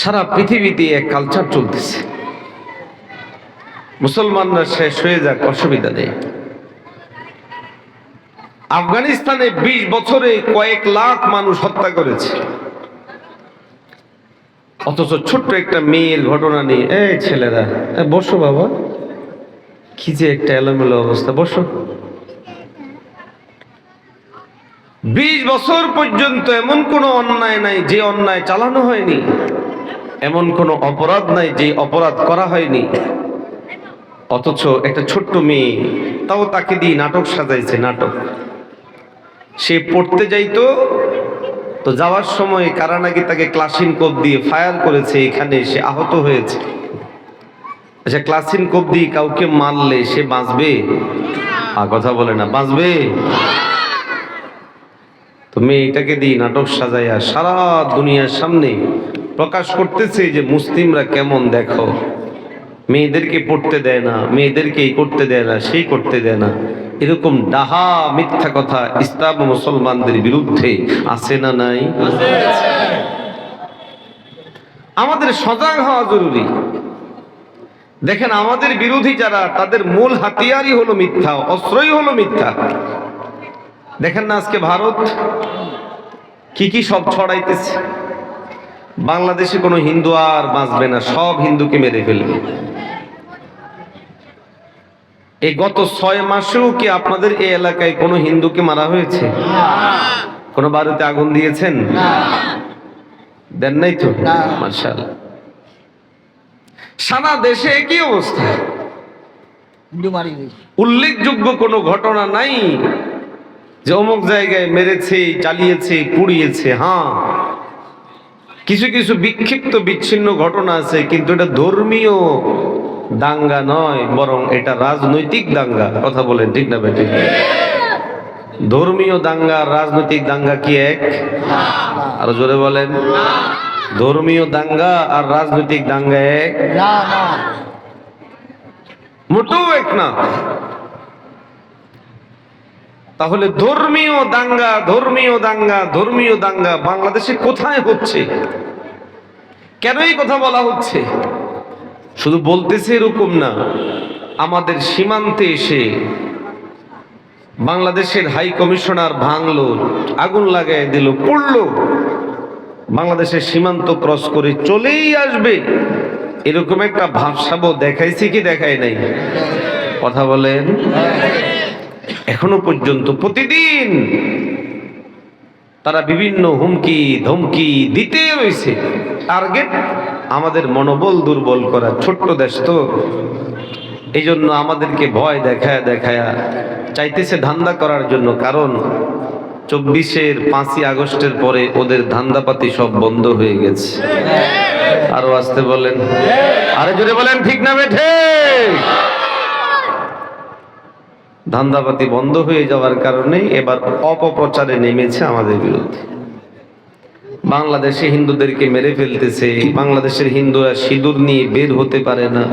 সারা পৃথিবীতে এক কালচার চলতেছে, মুসলমানরা শেষ হয়ে যাক, অসুবিধা নেই। আফগানিস্তানে 20 বছরে কয়েক লাখ মানুষ হত্যা করেছে, অথচ ছোট্ট একটা মেয়ের ঘটনা নিয়ে এই ছেলেরা বসো বাবা, কি যে একটা এলোমেলো অবস্থা, বসো। 20 বছর পর্যন্ত এমন কোনো অন্যায় নাই যে অন্যায় চালানো হয়নি, এমন কোনো অপরাধ নাই যে অপরাধ করা হয়নি, অথচ একটা ছোট্ট মেয়ে, তাও তাকে দিয়ে নাটক সাজাইছে। নাটক, সে পড়তে যাইতো তো যাওয়ার সময় কারা নাকি তাকে ক্লাসিন কোপ দিয়ে ফায়ার করেছে, এখানে সে আহত হয়েছে। আচ্ছা, ক্লাসিন কোপ দিয়ে কাউকে মারলে সে বাঁচবে? কথা বলে না, বাঁচবে? তো মেয়েটাকে দিয়ে নাটক সাজাইয়া সারা দুনিয়ার সামনে প্রকাশ করতেছে যে মুসলিমরা কেমন, দেখো মেয়েদেরকে পড়তে দেয় না, মেয়েদেরকে এই করতে দেয় না, সেই করতে দেয় না। এরকম ডাহা মিথ্যা কথা ইসলাম ও মুসলমানদের বিরুদ্ধে আছে না নাই? আমাদের সজাগ হওয়া জরুরি। দেখেন, আমাদের বিরোধী যারা, তাদের মূল হাতিয়ারই হলো মিথ্যা, অস্ত্রই হলো মিথ্যা। দেখেন না আজকে ভারত কি কি সব ছড়াইতেছে। বাংলাদেশে কোনো হিন্দু আর বাঁচবে না, সব হিন্দুকে মেরে ফেলবে। এই গত 6 মাসেও কি আপনাদের এই এলাকায় কোনো হিন্দুকে মারা হয়েছে? কোনো বাড়িতে আগুন দিয়েছেন? দেন নাই তো? মাশাআল্লাহ। সারা দেশে একই অবস্থা, উল্লেখযোগ্য কোনো ঘটনা নাই যে অমুক জায়গায় মেরেছে, চালিয়েছে, পুড়িয়েছে। হ্যাঁ, কিছু কিছু বিক্ষিপ্ত বিচ্ছিন্ন ঘটনা আছে, কিন্তু এটা ধর্মীয় দাঙ্গা নয়, বরং এটা রাজনৈতিক দাঙ্গা। কথা বলেন ঠিক না বেঠিক? ধর্মীয় দাঙ্গা, রাজনৈতিক দাঙ্গা কি এক? আরো জোরে বলেন। ধর্মীয় দাঙ্গা আর রাজনৈতিক দাঙ্গা এক? মোটেও এক না। তাহলে ধর্মীয় দাঙ্গা, ধর্মীয় দাঙ্গা, ধর্মীয় দাঙ্গা বাংলাদেশে কোথায় হচ্ছে? কেন এই কথা বলা হচ্ছে? শুধু বলতেছে এরকম না, আমাদের সীমান্তে এসে বাংলাদেশের হাই কমিশনার ভাঙলো, আগুন লাগাই দিল, পড়লো, বাংলাদেশের সীমান্ত ক্রস করে চলেই আসবে, এরকম একটা ভাবসাব দেখাইছে কি দেখায় নাই? কথা বলেন। এখনো পর্যন্ত প্রতিদিন তারা বিভিন্ন হুমকি ধমকি দিতে রয়েছে। টার্গেট আমাদের মনোবল দুর্বল করা। ছোট্ট দেশ তো, এই জন্য আমাদেরকে ভয় দেখায়া দেখায়া চাইতেছে ধান্দা করার জন্য। কারণ 24-এর 5ই আগস্টের পরে ওদের ধান্দাপাতি সব বন্ধ হয়ে গেছে। আরো আসতে বলেন, আরে জোরে বলেন ঠিক না বেঠে? ধান্দাপাতি বন্ধ হয়ে যাওয়ার কারণে এবার অপপ্রচারে নেমেছে আমাদের বিরুদ্ধে। বাংলাদেশে হিন্দুদেরকে মেরে ফেলতেছে, বাংলাদেশের হিন্দুরা সিঁদুর নিয়ে বের হতে পারে না,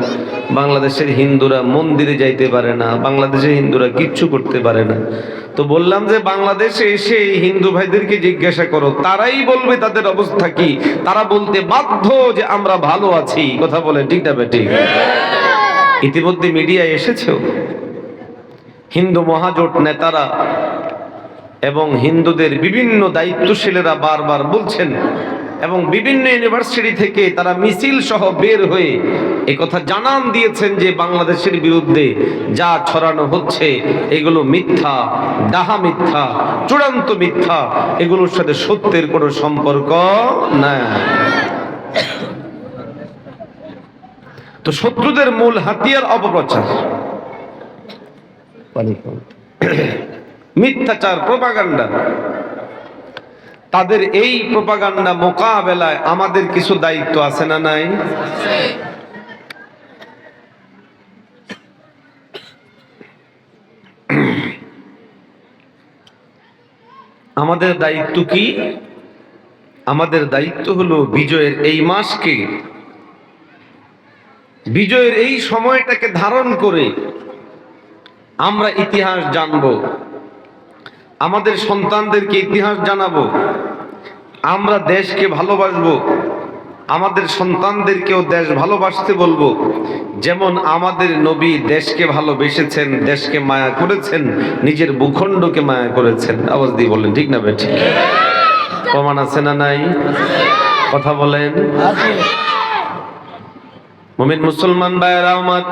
বাংলাদেশের হিন্দুরা মন্দিরে যাইতে পারে না, বাংলাদেশের হিন্দুরা কিচ্ছু করতে পারে না। তো বললাম যে বাংলাদেশে এসে হিন্দু ভাইদেরকে জিজ্ঞাসা করো, তারাই বলবে তাদের অবস্থা কি। তারা বলতে বাধ্য যে আমরা ভালো আছি। কথা বলে ঠিক না বেঠিক? ইতিমধ্যে মিডিয়ায় এসেছেও, হিন্দু মহাজোট নেতারা এবং হিন্দুদের বিভিন্ন দায়িত্বশীলেরা বারবার বলছেন, এবং বিভিন্ন ইউনিভার্সিটি থেকে তারা মিছিল সহ বের হয়ে একথা জানান দিয়েছেন যে বাংলাদেশের বিরুদ্ধে যা ছড়ানো হচ্ছে এগুলো মিথ্যা, ডাহা মিথ্যা, চূড়ান্ত মিথ্যা, এগুলোর সাথে সত্যের কোনো সম্পর্ক নাই। তো শত্রুদের মূল হাতিয়ার অপপ্রচার, মিথ্যাচার, প্রোপাগান্ডা। তাদের এই প্রোপাগান্ডা মোকাবেলায় আমাদের কিছু দায়িত্ব আছে না নাই? আমাদের দায়িত্ব কি? আমাদের দায়িত্ব হলো বিজয়ের এই মাসকে, বিজয়ের এই সময়টাকে ধারণ করে আমরা ইতিহাস জানব, আমাদের সন্তানদেরকে ইতিহাস জানাবো, আমরা দেশকে ভালোবাসবো, আমাদের সন্তানদেরকেও দেশ ভালোবাসতে বলবো, যেমন আমাদের নবী দেশকে ভালোবেসেছেন, দেশকে মায়া করেছেন, নিজের ভূখণ্ডকে মায়া করেছেন। আওয়াজ দিয়ে বলেন ঠিক না বেঠিক? প্রমাণ আছে না নাই? কথা বলেন। মুমিন মুসলমান ভাইয়েরা আমার,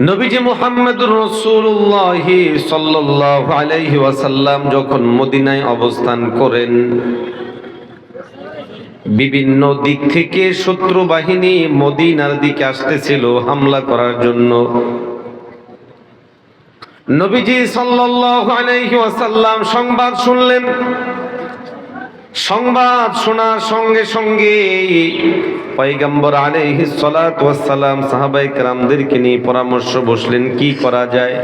নবীজি মুহাম্মদুর রাসূলুল্লাহ সাল্লাল্লাহু আলাইহি ওয়াসাল্লাম যখন মদিনায় অবস্থান করেন, বিভিন্ন দিক থেকে শত্রু বাহিনী মদিনার দিকে আসতেছিল হামলা করার জন্য। নবীজি সাল্লাল্লাহু আলাইহি ওয়াসাল্লাম সংবাদ শুনলেন। সংবাদ শোনার সঙ্গে সঙ্গে পয়গম্বর আলাইহিস সালাতু ওয়াস সালাম সাহাবায়ে কেরামদেরকে নিয়ে পরামর্শ বসলেন কি করা যায়।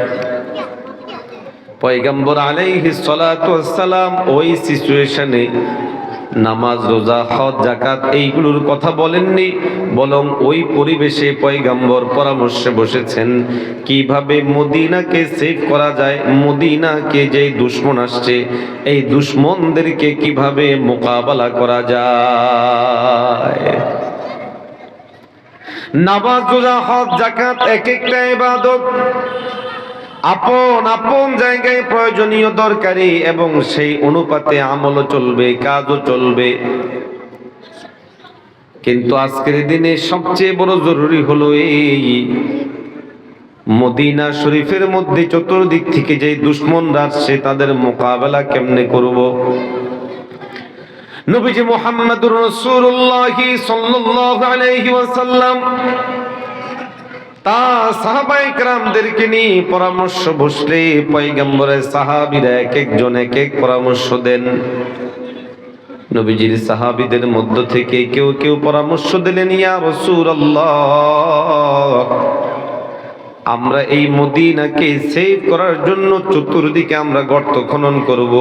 পয়গম্বর আলাইহিস সালাতু ওয়াস সালাম ওই সিচুয়েশনে নামাজ, রোজা, হজ, যাকাত এইগুলোর কথা বলেননি, বরং ওই পরিবেশে পয়গম্বর পরামর্শে বসেছেন কিভাবে মদিনাকে সেভ করা যায়, মদিনাকে যে দুশমন আসছে এই দুশমনদেরকে কিভাবে মোকাবেলা করা যায়। নামাজ, রোজা, হজ, যাকাত এক একটা ইবাদত আপন আপন জায়গায় প্রয়োজনীয়, দরকারি, এবং সেই অনুপাতে আমলও চলবে, কাজও চলবে। কিন্তু আজকের দিনে সবচেয়ে বড় জরুরি হলো এই মদিনা শরীফের মধ্যে চতুর্দিক থেকে যে দুশমনরা আসছে তাদের মোকাবেলা কেমনে করব। নবীজি মুহাম্মদুর রাসূলুল্লাহ সাল্লাল্লাহু আলাইহি ওয়াসাল্লাম তা সাহাবায়ে কেরামদেরকে নিয়ে পরামর্শ বসলে পয়গম্বরের সাহাবীরা এক একজন এক এক পরামর্শ দেন। নবীজির সাহাবীদের মধ্য থেকে কেউ কেউ পরামর্শ দিলেন, ইয়া রাসূলুল্লাহ, আমরা এই মদিনাকে সেভ করার জন্য চতুর্দিকে আমরা গর্ত খনন করব।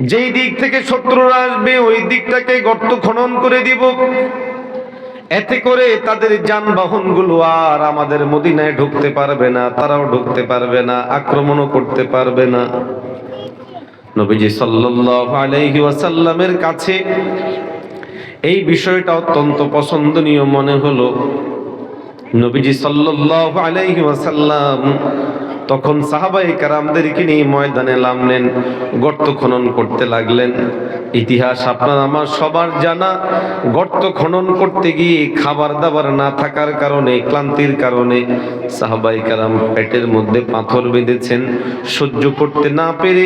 যেই দিক থেকে শত্রুরা আসবে ওই দিকটাকে গর্ত খনন করে দিব, এতে করে তাদের যানবাহন গুলো আর আমাদের মদিনায় ঢুকতে পারবে না, তারাও ঢুকতে পারবে না, আক্রমণও করতে পারবে না। নবীজি সাল্লাল্লাহু আলাইহি ওয়াসাল্লামের কাছে এই বিষয়টা অত্যন্ত পছন্দনীয় মনে হলো। নবীজি সাল্লাল্লাহু আলাইহি ওয়াসাল্লাম তখন সাহাবায়ে কেরামদেরকে নিয়ে ময়দানে নামলেন, গর্ত খনন করতে লাগলেন। ইতিহাস আপনার আমার সবার জানা, গর্ত খনন করতে গিয়ে খাবার দাবার না থাকার কারণে, ক্লান্তির কারণে সাহাবায়ে কেরাম পেটের মধ্যে পাথর বেঁধেছেন। সহ্য করতে না পেরে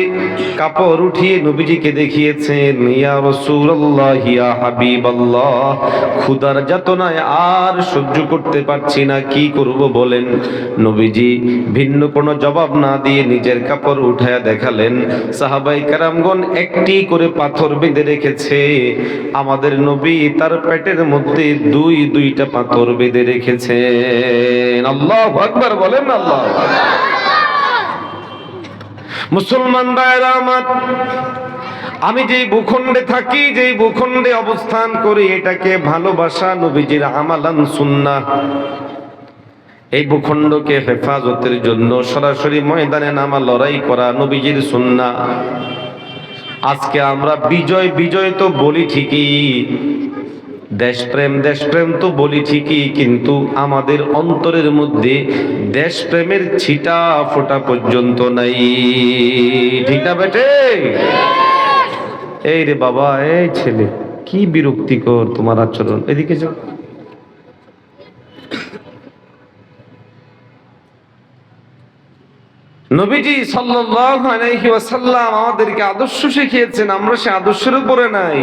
কাপড় উঠিয়ে নবীজিকে দেখিয়েছেন, ইয়া রাসূলুল্লাহ, ইয়া হাবিবাল্লাহ, ক্ষুধার যাতনায় আর সহ্য করতে পারছি না, কি করব বলেন। নবীজি ভিন্ন কোনো জবাব না দিয়ে নিজের কাপড় উঠায়া দেখালেন। সাহাবায়ে কেরামগণ একটি করে পাথর বেঁধে রেখেছে। আমাদের নবী তার পেটের মধ্যে দুইটা পাথর বেঁধে রেখেছেন। আল্লাহু আকবার বলেন। আল্লাহ। মুসলমান ভাইরা আমার, আমি যেই ভূখণ্ডে থাকি, যেই ভূখণ্ডে অবস্থান করি, এটাকে ভালোবাসা নবীজির আমালান সুন্নাহ। এই ভূখণ্ডকে হেফাজতের জন্য সরাসরি ময়দানে নামা, লড়াই করা নবীজির সুন্নাহ। আজকে আমরা বিজয় বিজয় তো বলি ঠিকই, দেশপ্রেম দেশপ্রেম তো বলি ঠিকই, কিন্তু আমাদের অন্তরের মধ্যে দেশপ্রেমের ছিটা ফোঁটা পর্যন্ত নাই। ঠিক না বেটে? এই রে বাবা, এই ছেলে, কি বিরক্তিকর তোমার আচরণ, এদিকে যাও। নবীজি সাল্লাল্লাহু আলাইহি ওয়াসাল্লাম আমাদেরকে আদর্শ শিখিয়েছেন, আমরা সে আদর্শের উপরে নাই।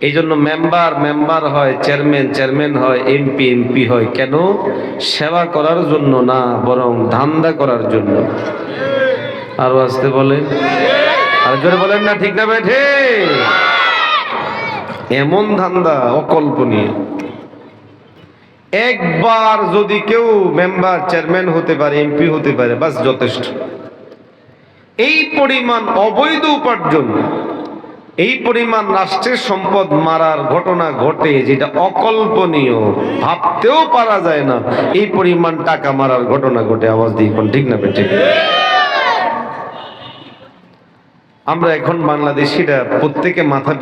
এই জন্য মেম্বার হয়, চেয়ারম্যান হয়, এমপি হয়। কেন? সেবা করার জন্য না, বরং ধান্দা করার জন্য। আরো আসতে বলেন, আর জোরে বলেন না, ঠিক না বেঠে? এমন ধান্দা অকল্পনীয়। একবার যদি কেউ মেম্বার, চেয়ারম্যান হতে পারে, এমপি হতে পারে, বাস যথেষ্ট। এই পরিমাণ অবৈধ উপার্জন, এই পরিমাণ রাষ্ট্রের সম্পদ মারার ঘটনা ঘটে, যেটা অকল্পনীয়, ভাবতেও পারা যায় না। এই পরিমাণ টাকা মারার ঘটনা ঘটে। আওয়াজ দিয়ে কোন ঠিক না বেঠিক? আমরা এখন বাংলাদেশিরা প্রত্যেকে মাথা